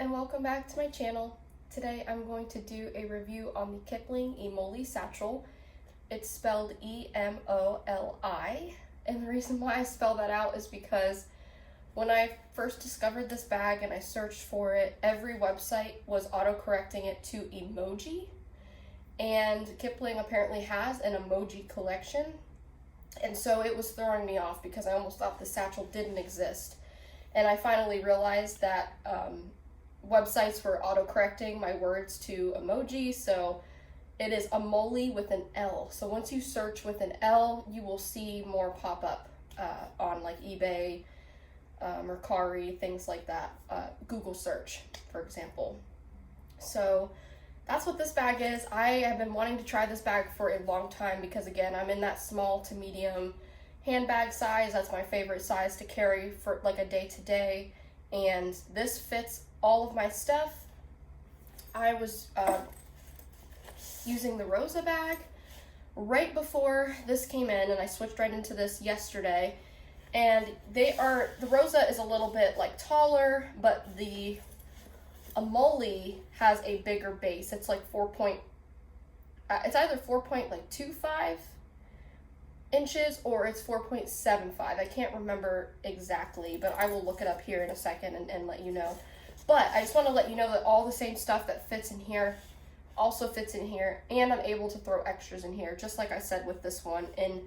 and welcome back to my channel. Today I'm going to do a review on the Kipling Emoli Satchel. It's spelled E-M-O-L-I, and the reason why I spell that out is because when I first discovered this bag and I searched for it, every website was autocorrecting it to emoji, and Kipling apparently has an emoji collection, and so it was throwing me off because I almost thought the satchel didn't exist. And I finally realized that websites were autocorrecting my words to emoji, so it is Emoli with an L. So once you search with an L, you will see more pop up on like eBay, Mercari, things like that. Google search, for example. So that's what this bag is. I have been wanting to try this bag for a long time because, again, I'm in that small to medium handbag size. That's my favorite size to carry for like a day-to-day, and this fits all of my stuff. I was using the Rosa bag right before this came in, and I switched right into this yesterday, and the Rosa is a little bit like taller, but the Emoli has a bigger base. It's like it's either 4.25 inches or it's 4.75. I can't remember exactly, but I will look it up here in a second and let you know. But I just want to let you know that all the same stuff that fits in here also fits in here, and I'm able to throw extras in here, just like I said with this one in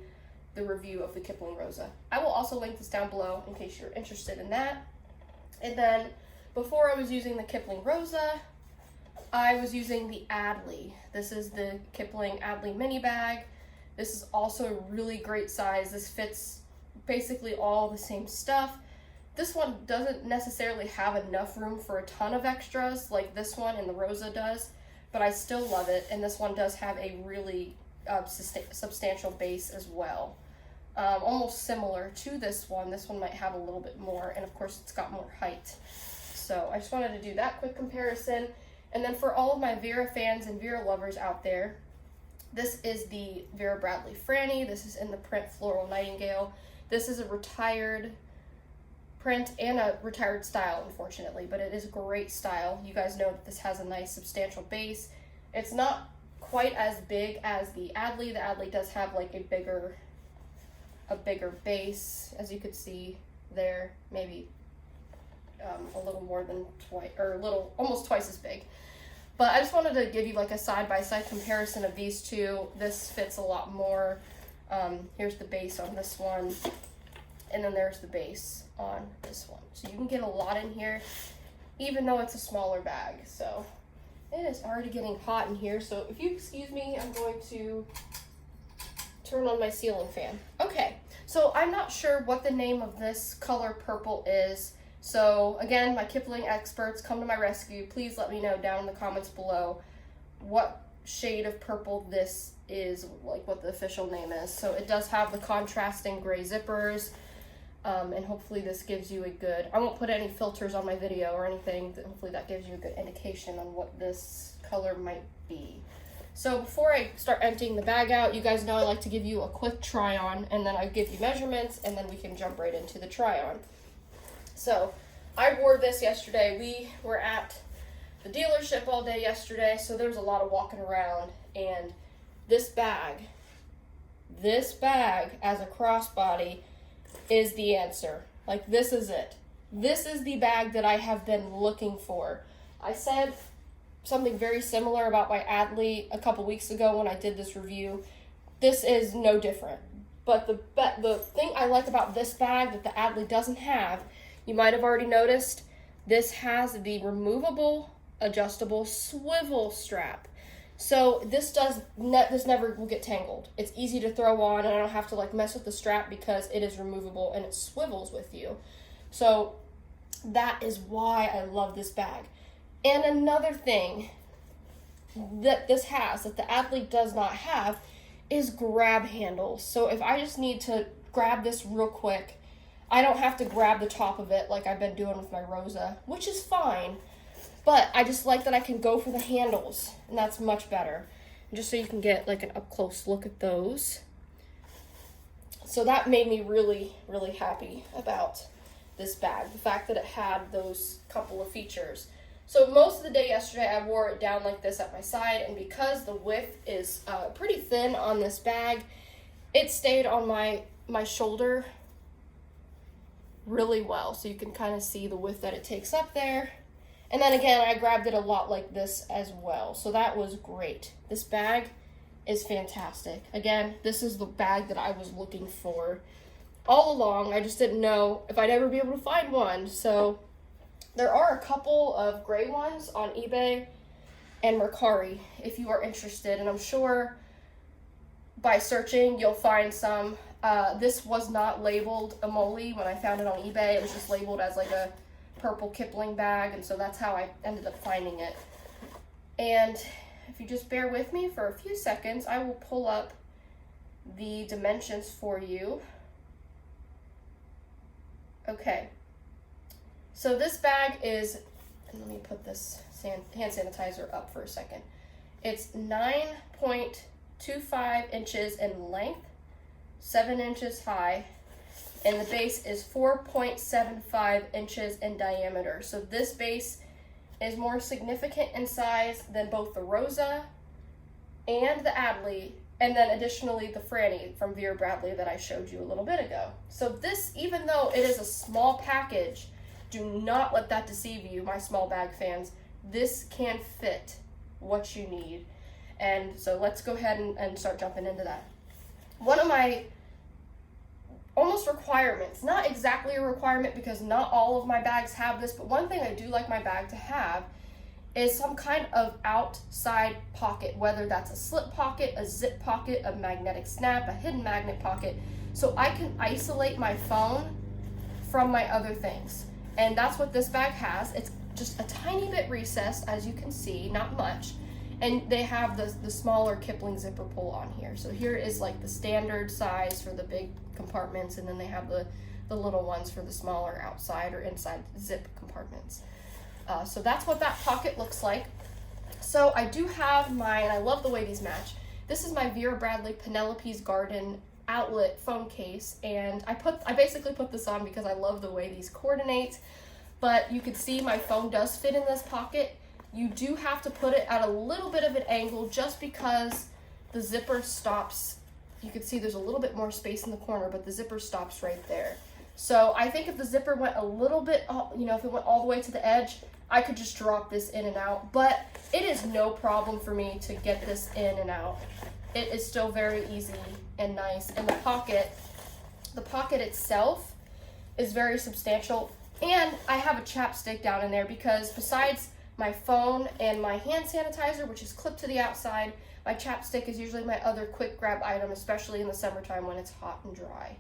the review of the Kipling Rosa. I will also link this down below in case you're interested in that. And then before I was using the Kipling Rosa, I was using the Adley. This is the Kipling Adley mini bag. This is also a really great size. This fits basically all the same stuff. This one doesn't necessarily have enough room for a ton of extras like this one and the Rosa does, but I still love it, and this one does have a really substantial base as well. Almost similar to this one. This one might have a little bit more, and of course it's got more height. So I just wanted to do that quick comparison. And then for all of my Vera fans and Vera lovers out there, this is the Vera Bradley Franny. This is in the print Floral Nightingale. This is a retired print and a retired style, unfortunately, but it is a great style. You guys know that this has a nice substantial base. It's not quite as big as the Adley. The Adley does have like a bigger base, as you could see there, maybe a little more than twice, or almost twice as big. But I just wanted to give you like a side-by-side comparison of these two. This fits a lot more. Here's the base on this one, and then there's the base on this one. So you can get a lot in here, even though it's a smaller bag. So it is already getting hot in here. So if you excuse me, I'm going to turn on my ceiling fan. Okay, so I'm not sure what the name of this color purple is. So again, my Kipling experts, come to my rescue. Please let me know down in the comments below what shade of purple this is, like what the official name is. So it does have the contrasting gray zippers, and hopefully this gives you a good, I won't put any filters on my video or anything, hopefully that gives you a good indication on what this color might be. So before I start emptying the bag out, you guys know I like to give you a quick try on, and then I give you measurements, and then we can jump right into the try on. So I wore this yesterday. We were at the dealership all day yesterday, so there was a lot of walking around, and this bag as a crossbody is the answer. Like, this is it. This is the bag that I have been looking for. I said something very similar about my Adley a couple weeks ago when I did this review. This is no different. But the thing I like about this bag that the Adley doesn't have, you might have already noticed, this has the removable, adjustable swivel strap. So this never will get tangled. It's easy to throw on, and I don't have to like mess with the strap because it is removable and it swivels with you. So that is why I love this bag. And another thing that this has that the Adley does not have is grab handles. So if I just need to grab this real quick, I don't have to grab the top of it like I've been doing with my Rosa, which is fine, but I just like that I can go for the handles, and that's much better. And just so you can get like an up-close look at those. So that made me really, really happy about this bag, the fact that it had those couple of features. So most of the day yesterday I wore it down like this at my side, and because the width is pretty thin on this bag, it stayed on my shoulder really well. So you can kind of see the width that it takes up there. And then again, I grabbed it a lot like this as well. So that was great. This bag is fantastic. Again, this is the bag that I was looking for all along. I just didn't know if I'd ever be able to find one. So there are a couple of gray ones on eBay and Mercari if you are interested. And I'm sure by searching, you'll find some. This was not labeled Emoli when I found it on eBay. It was just labeled as like a purple Kipling bag, and so that's how I ended up finding it. And if you just bear with me for a few seconds, I will pull up the dimensions for you. Okay. So this bag is, and let me put this hand sanitizer up for a second. It's 9.25 inches in length, 7 inches high, and the base is 4.75 inches in diameter. So this base is more significant in size than both the Rosa and the Adley, and then additionally the Franny from Vera Bradley that I showed you a little bit ago. So this, even though it is a small package, do not let that deceive you, my small bag fans. This can fit what you need. And so let's go ahead and start jumping into that. One of my almost requirements, not exactly a requirement because not all of my bags have this, but one thing I do like my bag to have is some kind of outside pocket, whether that's a slip pocket, a zip pocket, a magnetic snap, a hidden magnet pocket, so I can isolate my phone from my other things. And that's what this bag has. It's just a tiny bit recessed, as you can see, not much. And they have the smaller Kipling zipper pull on here. So here is like the standard size for the big compartments, and then they have the little ones for the smaller outside or inside zip compartments. So that's what that pocket looks like. So I do have mine, and I love the way these match. This is my Vera Bradley Penelope's Garden outlet phone case, and I basically put this on because I love the way these coordinate. But you can see my phone does fit in this pocket. You do have to put it at a little bit of an angle just because the zipper stops. You can see there's a little bit more space in the corner, but the zipper stops right there. So I think if the zipper went a little bit, if it went all the way to the edge, I could just drop this in and out. But it is no problem for me to get this in and out. It is still very easy and nice. And the pocket itself is very substantial. And I have a chapstick down in there because besides my phone and my hand sanitizer, which is clipped to the outside, my chapstick is usually my other quick grab item, especially in the summertime when it's hot and dry.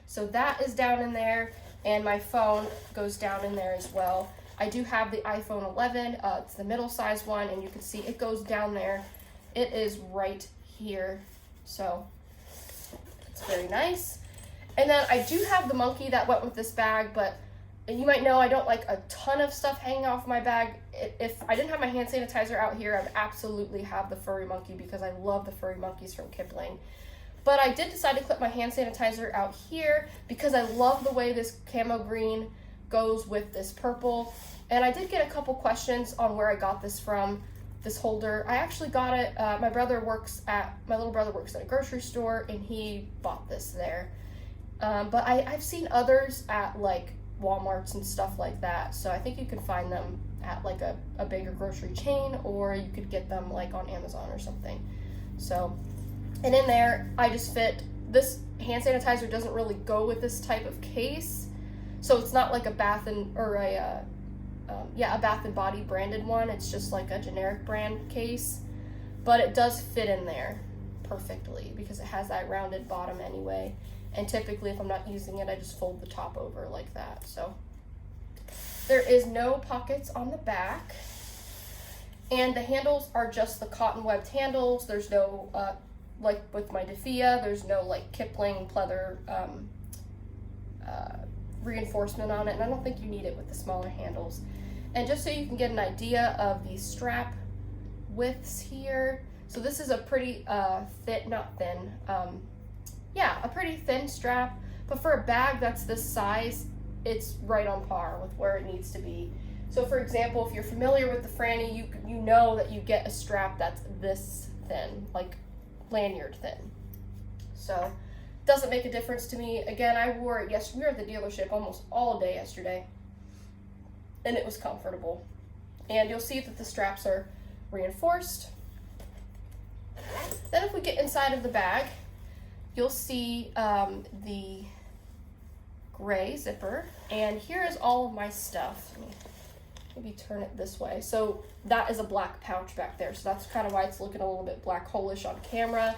So that is down in there, and my phone goes down in there as well. I do have the iPhone 11, it's the middle size one, and you can see it goes down there. It is right here, so it's very nice. And then I do have the monkey that went with this bag, but you might know I don't like a ton of stuff hanging off my bag. If I didn't have my hand sanitizer out here, I would absolutely have the furry monkey because I love the furry monkeys from Kipling. But I did decide to clip my hand sanitizer out here because I love the way this camo green goes with this purple. And I did get a couple questions on where I got this from, this holder. I actually got it, my little brother works at a grocery store, and he bought this there. But I've seen others at like Walmarts and stuff like that, so I think you can find them at like a bigger grocery chain, or you could get them like on Amazon or something. So, and in there I just fit, this hand sanitizer doesn't really go with this type of case, so it's not like a Bath and Body branded one. It's just like a generic brand case, but it does fit in there perfectly because it has that rounded bottom anyway. And typically, if I'm not using it, I just fold the top over like that. So there is no pockets on the back. And the handles are just the cotton webbed handles. There's no, like with my Defia, there's no like Kipling pleather reinforcement on it. And I don't think you need it with the smaller handles. And just so you can get an idea of the strap widths here. So this is a pretty a pretty thin strap, but for a bag that's this size, it's right on par with where it needs to be. So for example, if you're familiar with the Franny, you know that you get a strap that's this thin, like lanyard thin. So doesn't make a difference to me. Again, I wore it we were at the dealership almost all day yesterday, and it was comfortable. And you'll see that the straps are reinforced. Then if we get inside of the bag, you'll see the gray zipper, and here is all of my stuff. Let me maybe turn it this way. So that is a black pouch back there, so that's kind of why it's looking a little bit black hole-ish on camera,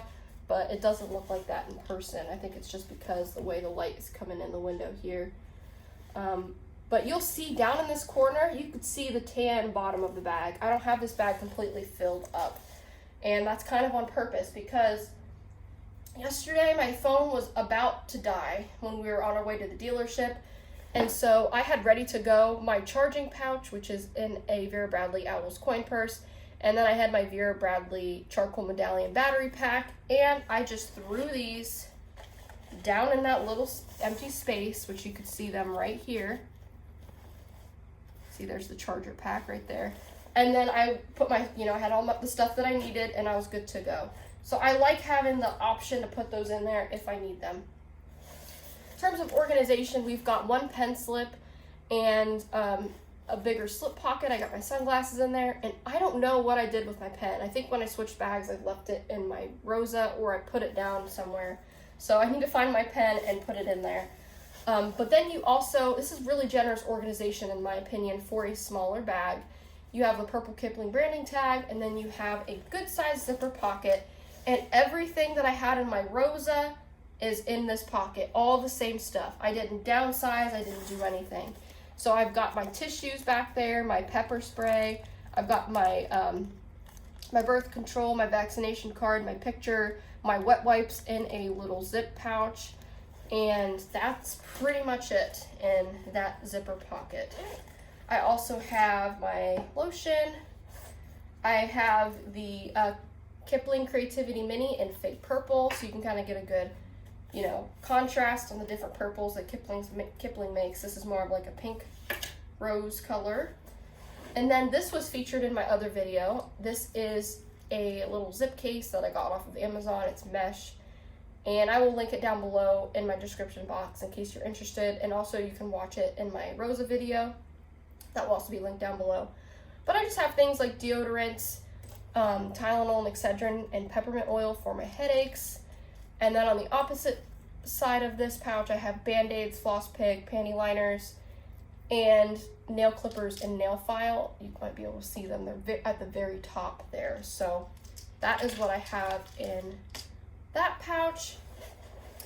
but it doesn't look like that in person. I think it's just because the way the light is coming in the window here. But you'll see down in this corner, you could see the tan bottom of the bag. I don't have this bag completely filled up, and that's kind of on purpose because yesterday my phone was about to die when we were on our way to the dealership, and so I had ready to go my charging pouch, which is in a Vera Bradley Owl's coin purse, and then I had my Vera Bradley charcoal medallion battery pack, and I just threw these down in that little empty space, which you could see them right here. See, there's the charger pack right there. And then I put my, I had all the stuff that I needed, and I was good to go. So I like having the option to put those in there if I need them. In terms of organization, we've got one pen slip and a bigger slip pocket. I got my sunglasses in there, and I don't know what I did with my pen. I think when I switched bags, I left it in my Rosa or I put it down somewhere. So I need to find my pen and put it in there. But then you also, this is really generous organization in my opinion for a smaller bag. You have a purple Kipling branding tag, and then you have a good sized zipper pocket, and everything that I had in my Rosa is in this pocket, all the same stuff. I didn't downsize, I didn't do anything. So I've got my tissues back there, my pepper spray, I've got my my birth control, my vaccination card, my picture, my wet wipes in a little zip pouch, and that's pretty much it in that zipper pocket. I also have my lotion. I have the Kipling Creativity Mini in fake purple, so you can kind of get a good, contrast on the different purples that Kipling makes. This is more of like a pink rose color. And then this was featured in my other video. This is a little zip case that I got off of Amazon. It's mesh. And I will link it down below in my description box in case you're interested. And also you can watch it in my Rosa video. That will also be linked down below. But I just have things like deodorants, Tylenol and Excedrin, and peppermint oil for my headaches. And then on the opposite side of this pouch, I have Band-Aids, floss pick, panty liners, and nail clippers and nail file. You might be able to see them. They're at the very top there. So that is what I have in that pouch.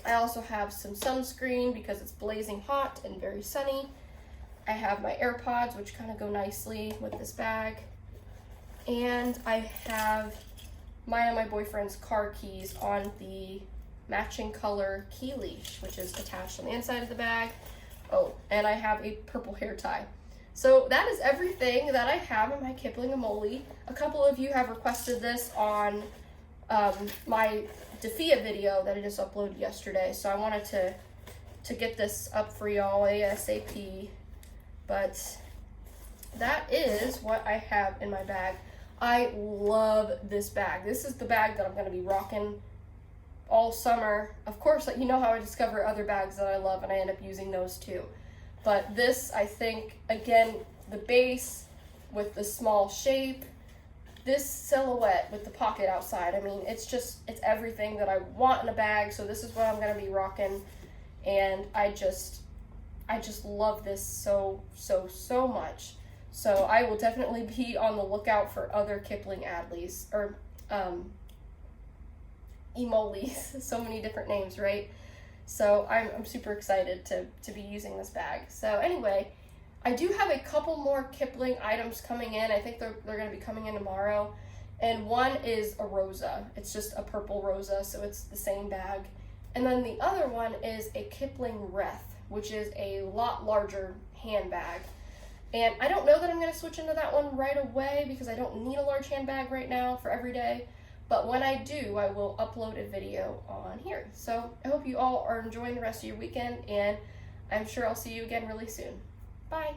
I also have some sunscreen because it's blazing hot and very sunny. I have my AirPods, which kind of go nicely with this bag. And I have mine and my boyfriend's car keys on the matching color key leash, which is attached on the inside of the bag. Oh, and I have a purple hair tie. So that is everything that I have in my Kipling Emoli. A couple of you have requested this on my Defia video that I just uploaded yesterday, so I wanted to get this up for y'all ASAP. But that is what I have in my bag. I love this bag. This is the bag that I'm going to be rocking all summer. Of course, you know how I discover other bags that I love and I end up using those too. But this, I think, again, the base with the small shape, this silhouette with the pocket outside, I mean, it's everything that I want in a bag. So this is what I'm going to be rocking, and I just love this so much. So I will definitely be on the lookout for other Kipling Adleys, or Emolis, so many different names, right? So I'm super excited to be using this bag. So anyway, I do have a couple more Kipling items coming in. I think they're going to be coming in tomorrow. And one is a Rosa. It's just a purple Rosa, so it's the same bag. And then the other one is a Kipling Reth, which is a lot larger handbag. And I don't know that I'm going to switch into that one right away because I don't need a large handbag right now for every day. But when I do, I will upload a video on here. So I hope you all are enjoying the rest of your weekend, and I'm sure I'll see you again really soon. Bye.